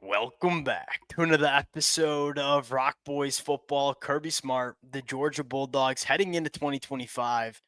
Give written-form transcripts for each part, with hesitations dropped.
Welcome back to another episode of Rock Boys Football. Kirby Smart, the Georgia Bulldogs heading into 2025,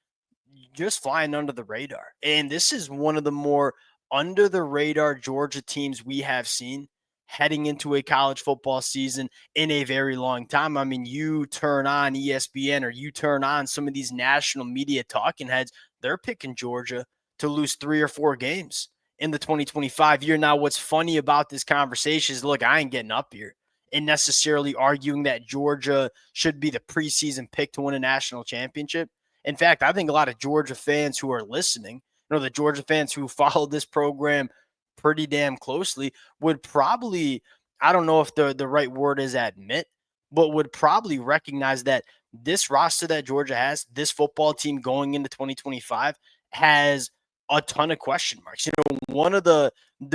just flying under the radar. And this is one of the more under the radar Georgia teams we have seen heading into a college football season in a very long time. I mean, you turn on ESPN or you turn on some of these national media talking heads, they're picking Georgia to lose 3 or 4 games in the 2025 year. Now, what's funny about this conversation is, look, I ain't getting up here and necessarily arguing that Georgia should be the preseason pick to win a national championship. In fact, I think a lot of Georgia fans who are listening, the Georgia fans who follow this program pretty damn closely, would probably, I don't know if the right word is admit, but would probably recognize that this roster that Georgia has, this football team going into 2025, has a ton of question marks. One of the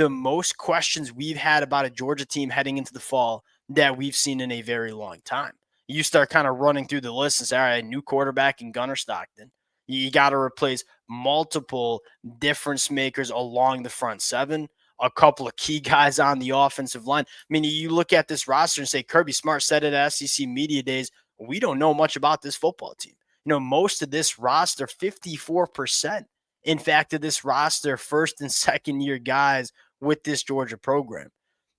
most questions we've had about a Georgia team heading into the fall that we've seen in a very long time. You start kind of running through the list and say, all right, new quarterback in Gunnar Stockton. You got to replace multiple difference makers along the front seven, a couple of key guys on the offensive line. I mean, you look at this roster and say, Kirby Smart said it at SEC Media Days, we don't know much about this football team. Most of this roster, 54%, in fact, of this roster, first and second year guys with this Georgia program.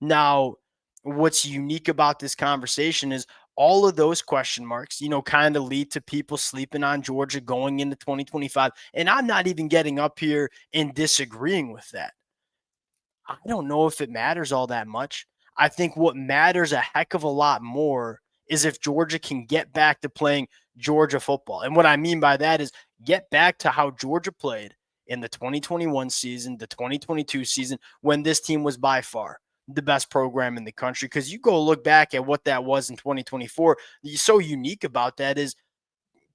Now, what's unique about this conversation is all of those question marks, kind of lead to people sleeping on Georgia going into 2025. And I'm not even getting up here and disagreeing with that. I don't know if it matters all that much. I think what matters a heck of a lot more is if Georgia can get back to playing Georgia football. And what I mean by that is get back to how Georgia played in the 2021 season, the 2022 season, when this team was by far the best program in the country. Because you go look back at what that was in 2024, so unique about that is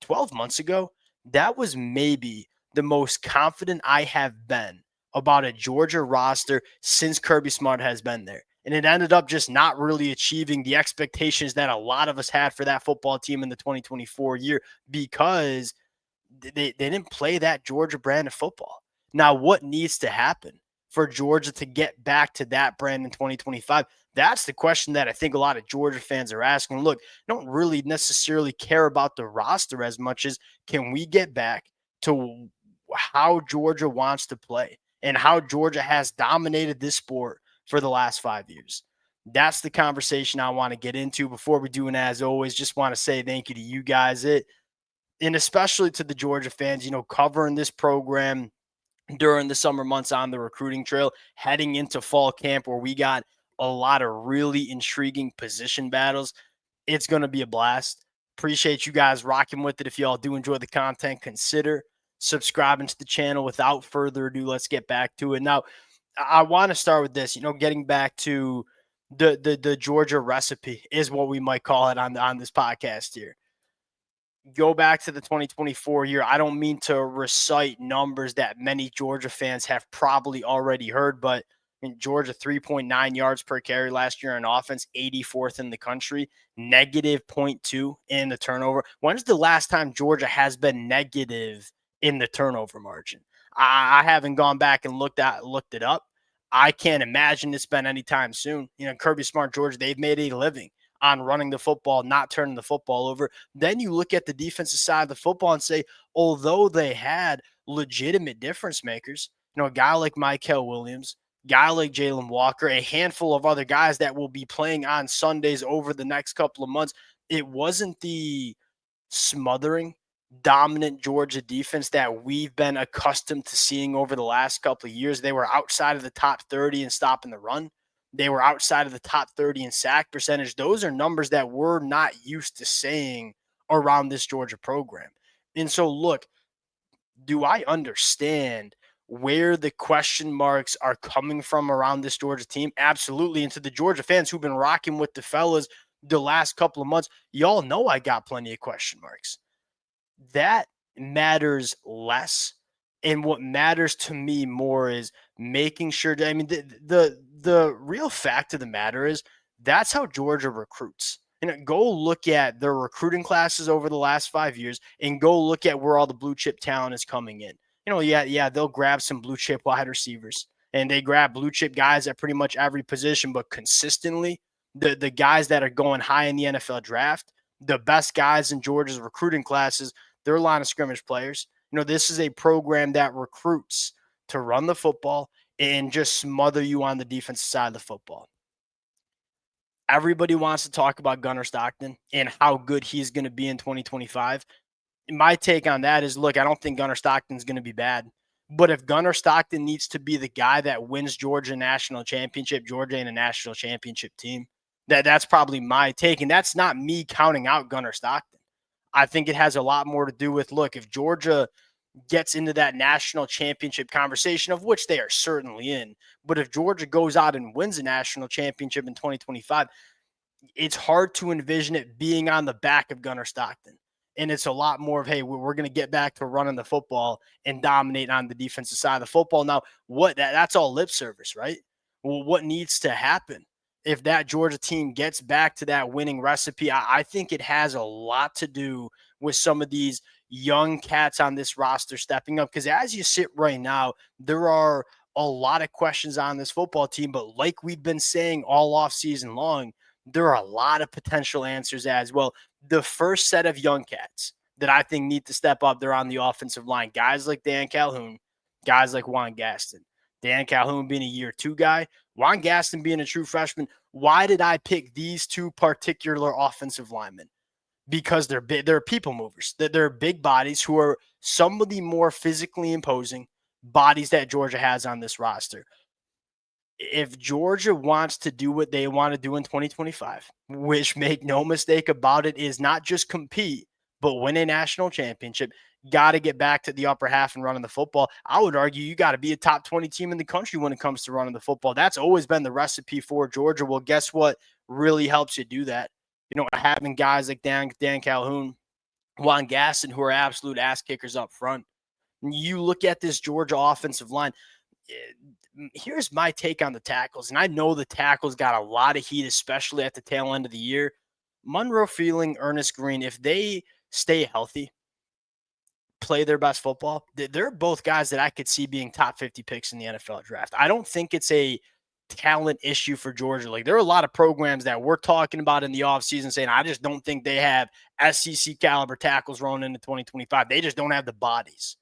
12 months ago, that was maybe the most confident I have been about a Georgia roster since Kirby Smart has been there. And it ended up just not really achieving the expectations that a lot of us had for that football team in the 2024 year because they didn't play that Georgia brand of football. Now, what needs to happen for Georgia to get back to that brand in 2025? That's the question that I think a lot of Georgia fans are asking. Look, I don't really necessarily care about the roster as much as can we get back to how Georgia wants to play and how Georgia has dominated this sport for the last 5 years. That's the conversation I want to get into. Before we do, and as always, just want to say thank you to you guys. And especially to the Georgia fans, covering this program during the summer months on the recruiting trail, heading into fall camp where we got a lot of really intriguing position battles. It's going to be a blast. Appreciate you guys rocking with it. If y'all do enjoy the content, consider subscribing to the channel. Without further ado, let's get back to it. Now, I want to start with this, getting back to the Georgia recipe is what we might call it on this podcast here. Go back to the 2024 year. I don't mean to recite numbers that many Georgia fans have probably already heard, but Georgia 3.9 yards per carry last year in offense, 84th in the country, negative 0.2 in the turnover. When's the last time Georgia has been negative in the turnover margin? I haven't gone back and looked it up. I can't imagine it's been anytime soon. Kirby Smart, Georgia, they've made a living on running the football, not turning the football over. Then you look at the defensive side of the football and say, although they had legitimate difference makers, a guy like Michael Williams, guy like Jalen Walker, a handful of other guys that will be playing on Sundays over the next couple of months, it wasn't the smothering, dominant Georgia defense that we've been accustomed to seeing over the last couple of years. They were outside of the top 30 in stopping the run. They were outside of the top 30 in sack percentage. Those are numbers that we're not used to saying around this Georgia program. And so, look, do I understand where the question marks are coming from around this Georgia team? Absolutely. And to the Georgia fans who've been rocking with the fellas the last couple of months, y'all know I got plenty of question marks. That matters less. And what matters to me more is making sure that, the real fact of the matter is that's how Georgia recruits. Go look at their recruiting classes over the last 5 years and go look at where all the blue chip talent is coming in. Yeah, they'll grab some blue chip wide receivers and they grab blue chip guys at pretty much every position, but consistently, the guys that are going high in the NFL draft, the best guys in Georgia's recruiting classes, they're line of scrimmage players. This is a program that recruits to run the football and just smother you on the defensive side of the football. Everybody wants to talk about Gunnar Stockton and how good he's going to be in 2025. My take on that is, look, I don't think Gunnar Stockton's going to be bad. But if Gunnar Stockton needs to be the guy that wins Georgia national championship, Georgia in a national championship team, that's probably my take. And that's not me counting out Gunnar Stockton. I think it has a lot more to do with, look, if Georgia gets into that national championship conversation, of which they are certainly in, but if Georgia goes out and wins a national championship in 2025, it's hard to envision it being on the back of Gunnar Stockton. And it's a lot more of, hey, we're going to get back to running the football and dominate on the defensive side of the football. Now, that's all lip service, right? Well, what needs to happen if that Georgia team gets back to that winning recipe? I think it has a lot to do with some of these young cats on this roster stepping up. Because as you sit right now, there are a lot of questions on this football team. But like we've been saying all off season long, there are a lot of potential answers as well. The first set of young cats that I think need to step up, they're on the offensive line. Guys like Dan Calhoun, guys like Juan Gaston. Dan Calhoun being a year two guy, Juan Gaston being a true freshman. Why did I pick these two particular offensive linemen? Because they're big, they're people movers. They're big bodies who are some of the more physically imposing bodies that Georgia has on this roster. If Georgia wants to do what they want to do in 2025, which, make no mistake about it, is not just compete, but win a national championship, got to get back to the upper half and running the football. I would argue you got to be a top 20 team in the country when it comes to running the football. That's always been the recipe for Georgia. Well, guess what really helps you do that? Having guys like Dan Calhoun, Juan Gaston, who are absolute ass kickers up front. You look at this Georgia offensive line. Here's my take on the tackles, and I know the tackles got a lot of heat, especially at the tail end of the year. Monroe Feeling, Ernest Green, if they stay healthy, play their best football, they're both guys that I could see being top 50 picks in the NFL draft. I don't think it's a talent issue for Georgia. Like, there are a lot of programs that we're talking about in the offseason saying, I just don't think they have SEC caliber tackles rolling into 2025. They just don't have the bodies.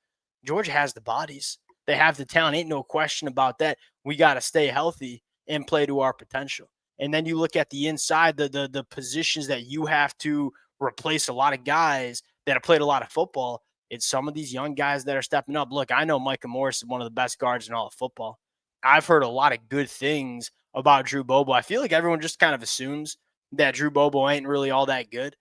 Georgia has the bodies. They have the talent. Ain't no question about that. We got to stay healthy and play to our potential. And then you look at the inside, the positions that you have to replace a lot of guys that have played a lot of football. It's some of these young guys that are stepping up. Look, I know Micah Morris is one of the best guards in all of football. I've heard a lot of good things about Drew Bobo. I feel like everyone just kind of assumes that Drew Bobo ain't really all that good.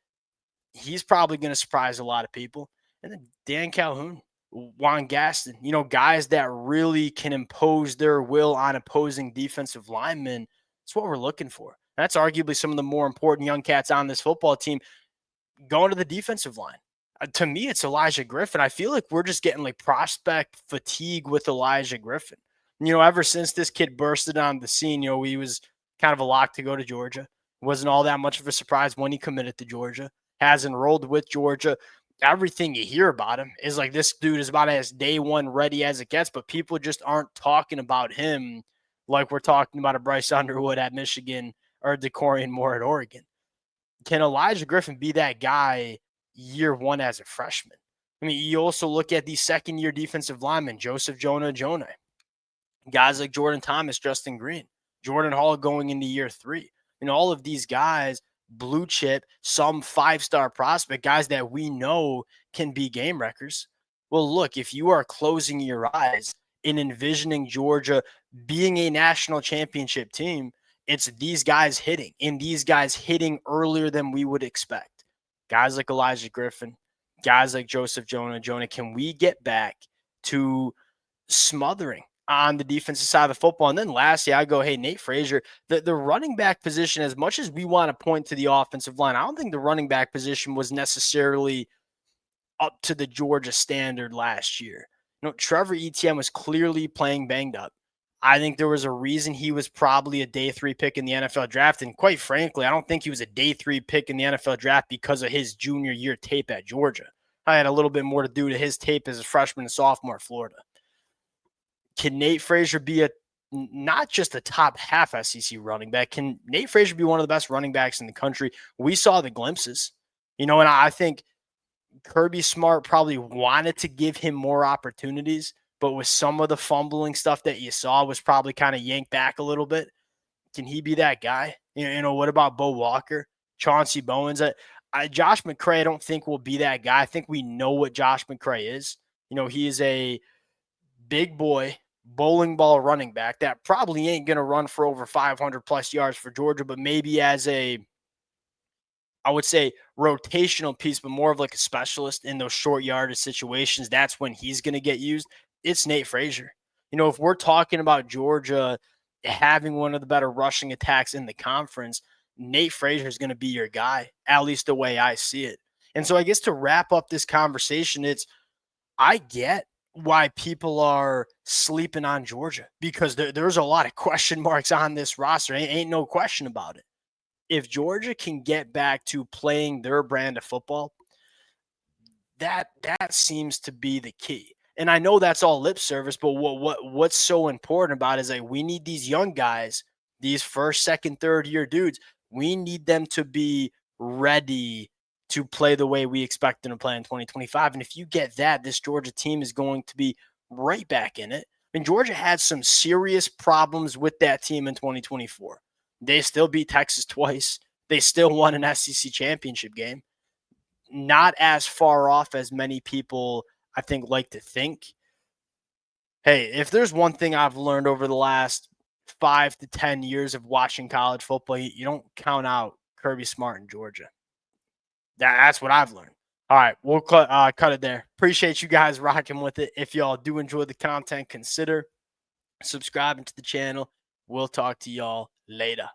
He's probably going to surprise a lot of people. And then Dan Calhoun, Juan Gaston, guys that really can impose their will on opposing defensive linemen. That's what we're looking for. That's arguably some of the more important young cats on this football team. Going to the defensive line. To me, it's Elijah Griffin. I feel like we're just getting like prospect fatigue with Elijah Griffin. Ever since this kid bursted on the scene, he was kind of a lock to go to Georgia. Wasn't all that much of a surprise when he committed to Georgia. Has enrolled with Georgia. Everything you hear about him is like, this dude is about as day one ready as it gets, but people just aren't talking about him like we're talking about a Bryce Underwood at Michigan or Decorian Moore at Oregon. Can Elijah Griffin be that guy year one as a freshman? I mean, you also look at the second-year defensive linemen, Joseph Jonah, guys like Jordan Thomas, Justin Green, Jordan Hall going into year three. All of these guys, blue chip, some five-star prospect, guys that we know can be game wreckers. Well, look, if you are closing your eyes in envisioning Georgia being a national championship team, it's these guys hitting, and these guys hitting earlier than we would expect. Guys like Elijah Griffin, guys like Joseph Jonah, can we get back to smothering on the defensive side of the football? And then lastly, I go, hey, Nate Frazier, the running back position, as much as we want to point to the offensive line, I don't think the running back position was necessarily up to the Georgia standard last year. Trevor Etienne was clearly playing banged up. I think there was a reason he was probably a day 3 pick in the NFL draft. And quite frankly, I don't think he was a day 3 pick in the NFL draft because of his junior year tape at Georgia. I had a little bit more to do to his tape as a freshman and sophomore at Florida. Can Nate Frazier be a not just a top half SEC running back. Can Nate Frazier be one of the best running backs in the country? We saw the glimpses, and I think Kirby Smart probably wanted to give him more opportunities, but with some of the fumbling stuff that you saw was probably kind of yanked back a little bit. Can he be that guy? What about Bo Walker, Chauncey Bowens? Josh McCray, I don't think will be that guy. I think we know what Josh McCray is. He is a big boy, bowling ball running back that probably ain't going to run for over 500 plus yards for Georgia, but maybe as I would say rotational piece, but more of like a specialist in those short yardage situations. That's when he's going to get used. It's Nate Frazier. If we're talking about Georgia having one of the better rushing attacks in the conference, Nate Frazier is going to be your guy, at least the way I see it. And so I guess to wrap up this conversation, I get why people are sleeping on Georgia because there's a lot of question marks on this roster. Ain't no question about it. If Georgia can get back to playing their brand of football, that seems to be the key. And I know that's all lip service, but what's so important about it is like we need these young guys, these first, second, third year dudes. We need them to be ready to play the way we expect them to play in 2025. And if you get that, this Georgia team is going to be right back in it. I mean, Georgia had some serious problems with that team in 2024. They still beat Texas twice. They still won an SEC championship game. Not as far off as many people, I think, like to think. Hey, if there's one thing I've learned over the last 5 to 10 years of watching college football, you don't count out Kirby Smart in Georgia. That's what I've learned. All right, we'll cut it there. Appreciate you guys rocking with it. If y'all do enjoy the content, consider subscribing to the channel. We'll talk to y'all later.